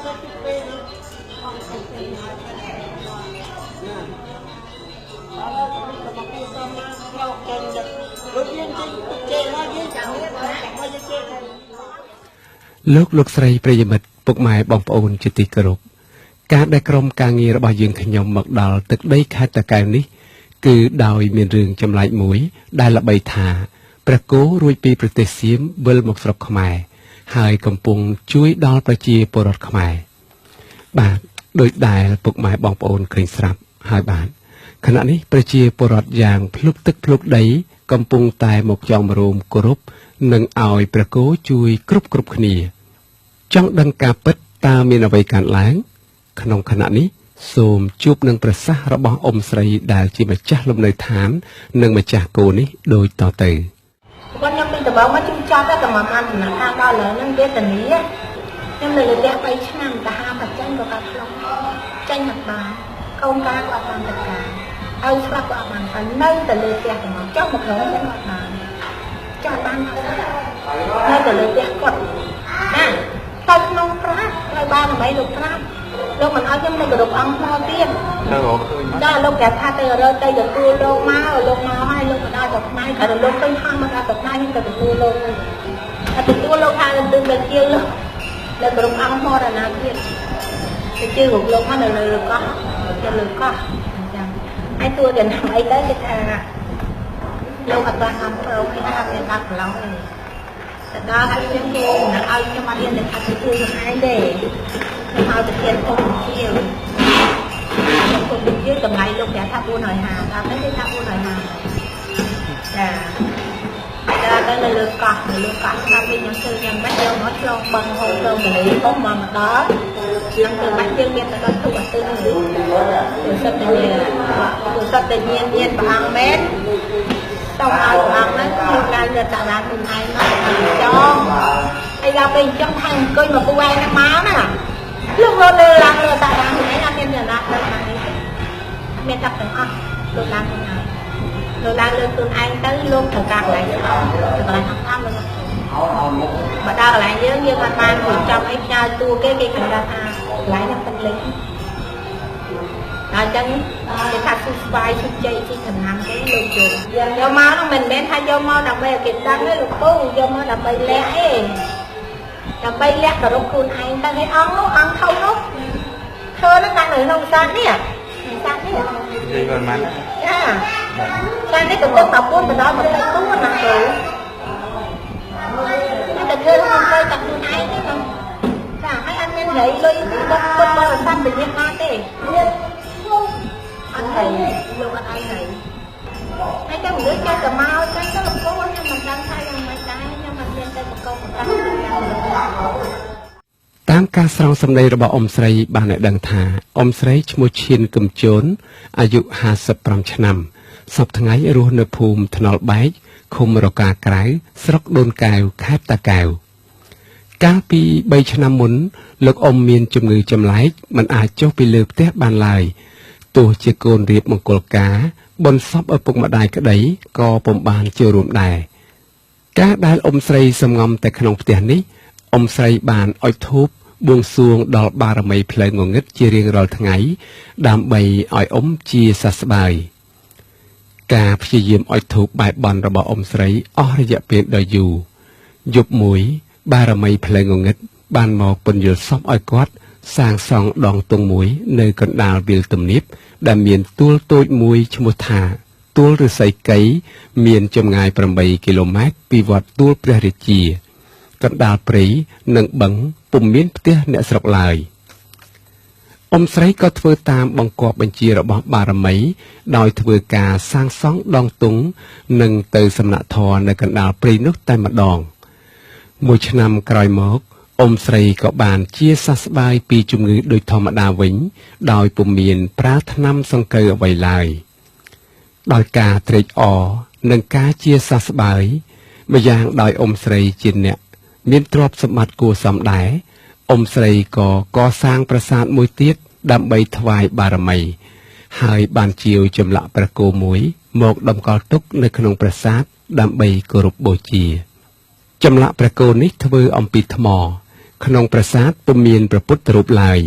លោកស្រីប្រិយមិត្តពុកម៉ែបងប្អូនជាទីគោរពការដែលក្រុមការងាររបស់យើងខ្ញុំមកដល់ទឹកដីខេត្តតាកែវនេះគឺដោយមានរឿងចម្លែកមួយដែលល្បីថាព្រះគោរួចពីប្រទេសសៀមវិលមកស្រុកខ្មែរហើយកំពុងជួយដល់ប្រជាពលរដ្ឋខ្មែរបាទដោយដែលពុកម៉ែបងប្អូនឃើញស្រាប់ហើយបាទខណៈនេះប្រជាពលរដ្ឋយ៉ាងភ្លុកទឹកភ្លុកដីកំពុងតែមកចង់មរុំគោរពនិងឲ្យព្រះគោជួយគ្រប់គ្នាចង់ដឹងការពិតតើមានអ្វីកើតឡើងក្នុងខណៈនេះសូមជួបនឹងប្រសាសន៍របស់អ៊ំស្រីដែលជាម្ចាស់លំនៅឋាននិងម្ចាស់គោនេះដូចតទៅខ្ញុំពីដំបូងមកជិះចាប់តែមកបានដំណើរការដល់ឥឡូវហ្នឹងវាធានាខ្ញុំនៅលើផ្ទះ3ឆ្នាំតាហាមតែចេញក៏កាត់ខ្លងចេញមកបានកូនកាក៏អត់បានទៅការឲ្យស្លាប់ក៏អត់បានទៅនៅតែលើផ្ទះតែមកចុះមកក្នុងហ្នឹងអត់បានចាស់បាននៅតែលើផ្ទះគាត់ណាទៅក្នុងប្រាក់ត្រូវបានដើម្បីលោកប្រាក់លោកមិនឲ្យខ្ញុំនៅគ្រប់អង្គមកទៀតដល់លោកប្រាប់ថាទៅរត់ទៅទទួលលោកមកហើយលោកមិនឲ្យទៅផ្នែកតែលោកទៅហោះមកដល់ទៅផ្នែកខ្ញុំទៅទទួលលោកថាទៅជាលោកលើគ្រប់អង្គមរណាទៀតទៅជឿលោកមកនៅលើកោះទៅលើកោះអញ្ចឹងហើយទួទាំងអីទៅគេថាលោកអត់បានអំប្រោគេថាមានបាត់ប្រឡងទេតែដល់ហើយខ្ញុំគេមិនឲ្យខ្ញុំអត់ហ៊ានទៅថាទៅជួយខ្លួនឯងទេខ្ញុំឲ្យទៅទៀតគុំជាតម្លៃលោកប្រាប់ថា450ដល់ទៅគេថា450ចាទៅលើកោះតាមវិញខ្ញុំធ្វើយ៉ាងម៉េចយកមកឆ្លងបឹងហូរទៅទន្លេទៅមកដល់ខ្ញុំទៅបាច់យើងមានទៅដល់ទូអត់ទៅសុទ្ធតែមានព្រះអង្គមែនต้องเอาบางนั้นคือการเดินตลาดคนไทยมาจองไอ้เราเป็นจังทันก็มาปูไอ้น้ำม้าน่ะลูกเราเดินตลาดไหนเราเป็นเดินตลาดไหนเมียจับถึงอ่ะเดินตลาดคนไหนเดินตลาดเดินตัวไอ้tớiลูกถึงกลางไหนถึงอะไรทำเลยmà đa lại nhớ như mà ban thì trong ấy cha tu cái phần đa lại nó phân lý chân cái thằng vai xuất dây thì thành hàng cái lương trường do máu nó mình đến thay do máu đập bay kiểm tra cái lục cô do máu đập bay lẽ rồi lúc con anh ta thấy ăn thâu nó thơ nó đang ở nông san nè gì còn mắn san đấy tụi tôi tập quân từ đó mà tôi tú nó nặng rồi nhưng mà thơ nó không chơi tập con anh đấy không chả mấy anh nhân vậy rồi con là san bình yên na thế anh thầy luôn anh này mấy cái đứa chơi cà mau chơi có một cô nhưng mà đang thay làm mấy cái nhưng mà lên đây một câu một cái តាមការស្រង់សម្ដីរបស់អ៊ំស្រីបានឲ្យដឹងថាអ៊ំស្រីឈ្មោះឈៀនកឹមជូនអាយុ55ឆ្នាំសពថ្ងៃរស់នៅភូមិថ្នល់បែកឃុំរកាក្រៅស្រុកដូនកែវខេត្តតាកែវកាលពី3ឆ្នាំមុនលោកអ៊ំមានជំងឺចម្លែកមិនអាចចុះពីលើផ្ទះបានឡើយទោះជាកូនរៀបមង្គលការបុណ្យសពឪពុកម្ដាយក្តីក៏ពុំបានចូលរួមដែរការដែលអ៊ំស្រីសំងំតែក្នុងផ្ទះនេះអ៊ំស្រីបានអុជធូបបួងសួងដល់បារមីផ្លូវងងឹតជារៀងរាល់ថ្ងៃដើម្បីឲ្យអ៊ំជាសះស្បើយការព្យាយាមអុជធូបបែបបន់របស់អ៊ំស្រីអស់រយៈពេលដ៏យូរយប់មួយបារមីផ្លូវងងឹតបានមកពន្យល់សពឲ្យគាត់សាងសង់ដងទង់មួយនៅកណ្ដាលវាលទំនាបដែលមានទួលតូចមួយឈ្មោះថាទួលឫស្សីកៃមានចម្ងាយ8គីឡូម៉ែត្រពីវត្តទួលព្រះរាជាកណ្ដាលព្រៃនិងបឹងពុំមានផ្ទះអ្នកស្រុកឡើយអ៊ំស្រីក៏ធ្វើតាមបង្គាប់បញ្ជារបស់បារមីដោយធ្វើការសាងសង់ដងទង់និងទៅសំណាក់ធម៌នៅកណ្ដាលព្រៃនោះតែម្ដងមួយឆ្នាំក្រោយមកអ៊ំស្រីក៏បានជាសះស្បើយពីជំងឺដូចធម្មតាវិញដោយពុំមានប្រើថ្នាំសង្កូវអ្វីឡើយដោយការត្រេកអរនិងការជាសះស្បើយម្យ៉ាងដោយអ៊ំស្រីជាអ្នកមានទ្រព្យសម្បត្តិគួរសមដែរអ៊ំស្រីក៏កសាងប្រាសាទមួយទៀតដើម្បីថ្វាយបារមីហើយបានជាវចម្លាក់ព្រះគោមួយមកតម្កល់ទុកនៅក្នុងប្រាសាទដើម្បីគោរពបូជាចម្លាក់ព្រះគោនេះធ្វើអំពីថ្ម ក្នុងប្រាសាទពុំមានព្រះពុទ្ធរូបឡើយ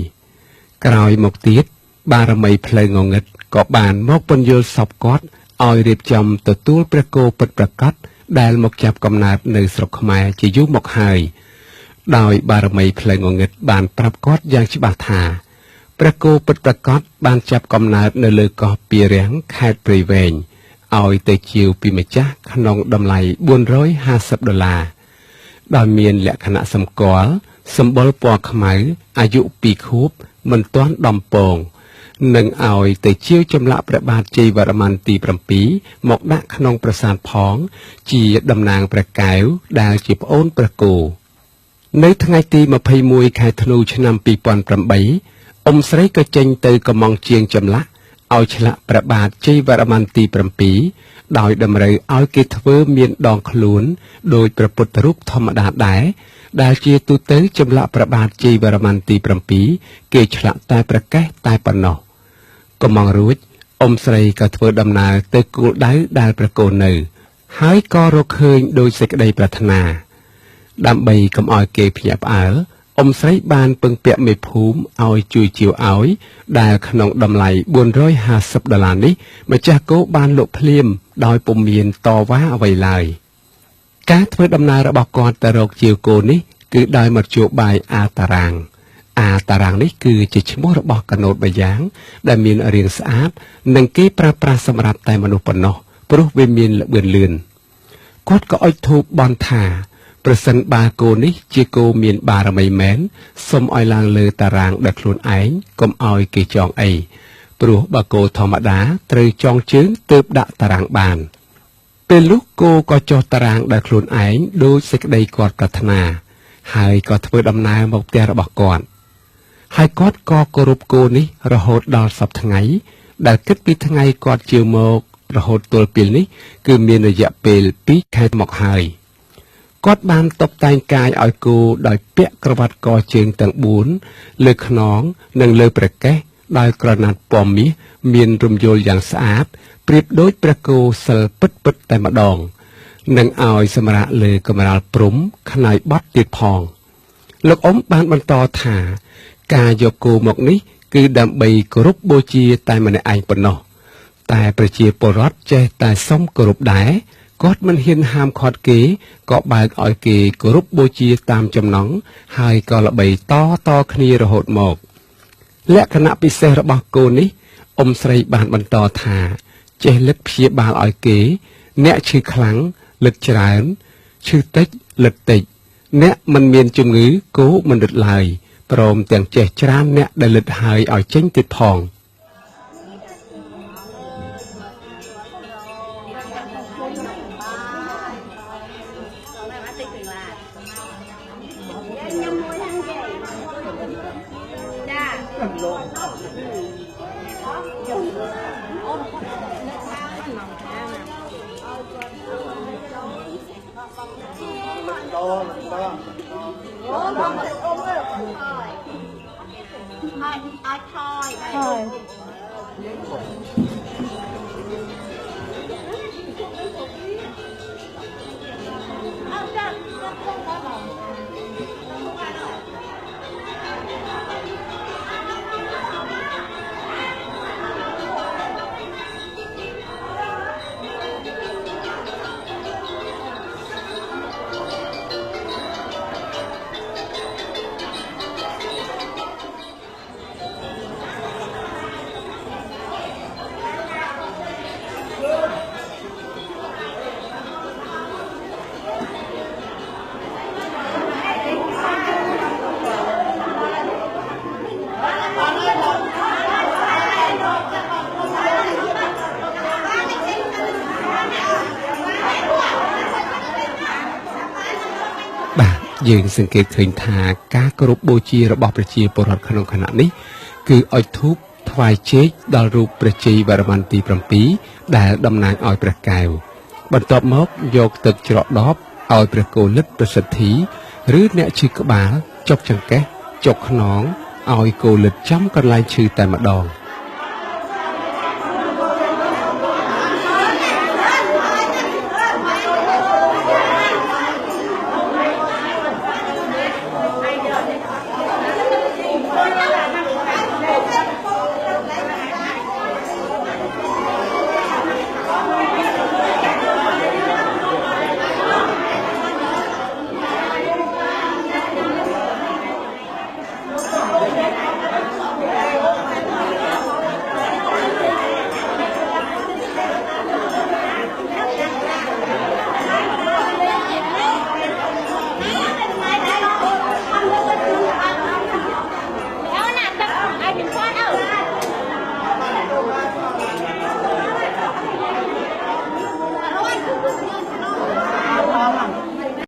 ក្រោយមកទៀតបារមីផ្លូវងងឹតក៏បានមកពន្យល់សពគាត់ឲ្យរៀបចំទទួលព្រះគោពិតប្រាកដដែលមកចាប់កំណើតនៅស្រុកខ្មែរជាយូរមកហើយដោយបារមីផ្លូវងងឹតបានប្រាប់គាត់យ៉ាងច្បាស់ថាព្រះគោពិតប្រាកដបានចាប់កំណើតនៅលើកោះពីរាំងខេត្តព្រៃវែងឲ្យទៅជាវពីម្ចាស់ក្នុងតម្លៃ$450ដោយមានលក្ខណៈសម្គាល់សម្បុរពណ៌ខ្មៅអាយុ2ខួបមិនទាន់ដំពងនឹងឲ្យទៅជាវចម្លាក់ព្រះបាទជ័យវរ្ម័នទី7មកដាក់ក្នុងប្រាសាទផងជាតំណាងព្រះកែវដែលជាប្អូនព្រះគោនៅថ្ងៃទី21ខែធ្នូឆ្នាំ2008អ៊ំស្រីក៏ចេញទៅកំងជាងចម្លាក់ឲ្យឆ្លាក់ព្រះបាទជ័យវរ្ម័នទី7ដោយតម្រូវឲ្យគេធ្វើមានដងខ្លួនដោយព្រះពុទ្ធរូបធម្មតាដែរដែលជាទូទៅចម្លាក់ព្រះបាទជ័យវរ្ម័នទី7គេឆ្លាក់តែប្រកេះតែប៉ុណ្ណោះកំងរួចអ៊ំស្រីក៏ធ្វើដំណើរទៅគោលដៅដែលព្រះគោនៅហើយក៏រកឃើញដោយសេចក្តីប្រាថ្នាដើម្បីកុំឲ្យគេភ្ញាក់ផ្អើលអ៊ំស្រីបានពឹងពាក់មេភូមិឲ្យជួយជាវឲ្យដែលក្នុងតម្លៃ$450នេះម្ចាស់គោបានលក់ភ្លាមដោយពុំមានតវ៉ាអ្វីឡើយការធ្វើដំណើររបស់គាត់ទៅរកជាវគោនេះគឺដោយមធ្យោបាយអាតារាងនេះគឺជាឈ្មោះរបស់កណូតមួយយ៉ាងដែលមានរាងស្អាតនិងគេប្រើប្រាស់សម្រាប់តែមនុស្សប៉ុណ្ណោះព្រោះវាមានល្បឿនលឿនគាត់ក៏អុជធូបបន់ថាប្រសិនបើគោនេះជាគោមានបារមីមែនសូមឲ្យឡើងលើតារាងដោយខ្លួនឯងកុំឲ្យគេចងអីព្រោះបើគោធម្មតាត្រូវចងជើងទើបដាក់តារាងបានពេលនោះគោក៏ចុះតារាងដោយខ្លួនឯងដោយសេចក្តីគាត់ប្រាថ្នាហើយក៏ធ្វើដំណើរមកផ្ទះរបស់គាត់ហើយគាត់ក៏គោរពគោនេះរហូតដល់សប្តាហ៍ថ្ងៃដែលគិតពីថ្ងៃគាត់ជាមករហូតទល់ពេលនេះគឺមានរយៈពេល2ខែមកហើយគាត់បានតុបតែងកាយឲ្យគោដោយពាក់ក្រវាត់កជើងទាំង4លើខ្នងនិងលើប្រកេះដោយក្រណាត់ពណ៌មាសមានរំយោលយ៉ាងស្អាតប្រៀបដូចព្រះគោសិលពិតតែម្ដងនិងឲ្យសម្រាកលើកម្រាលព្រំខ្នើយបត់ទៀតផងលោកអ៊ំបានបន្តថាការយកគោមកនេះគឺដើម្បីគោរពបូជាតែម្នាក់ឯងប៉ុណ្ណោះតែប្រជាពលរដ្ឋចេះតែសុំគោរពដែរគាត់មិនហ៊ានហាមឃាត់គេក៏បើកឲ្យគេគោរពបូជាតាមចំណង់ហើយក៏ល្បីតគ្នារហូតមកលក្ខណៈពិសេសរបស់គោនេះអ៊ំស្រីបានបន្តថាចេះលិតព្យាបាលឲ្យគេអ្នកឈឺខ្លាំងលិតច្រើនឈឺតិចលិតតិចអ្នកមិនមានជំងឺគោមិនលិតឡើយព្រមទាំងចេះច្រានអ្នកដែលលិតហើយឲ្យចេញទៀតផងយើងសង្កេតឃើញថាការគោរពបូជារបស់ប្រជាពលរដ្ឋក្នុងខណៈនេះគឺអុជធូបថ្វាយចេកដល់រូបព្រះជ័យវរ្ម័នទី7ដែលតំណាងឲ្យព្រះកែវបន្ទាប់មកយកទឹកច្រកដបឲ្យព្រះគោលិតប្រសិទ្ធិឬអ្នកឈឺក្បាលចុកចង្កេះចុកខ្នងឲ្យគោលិតចំកន្លែងឈឺតែម្ដង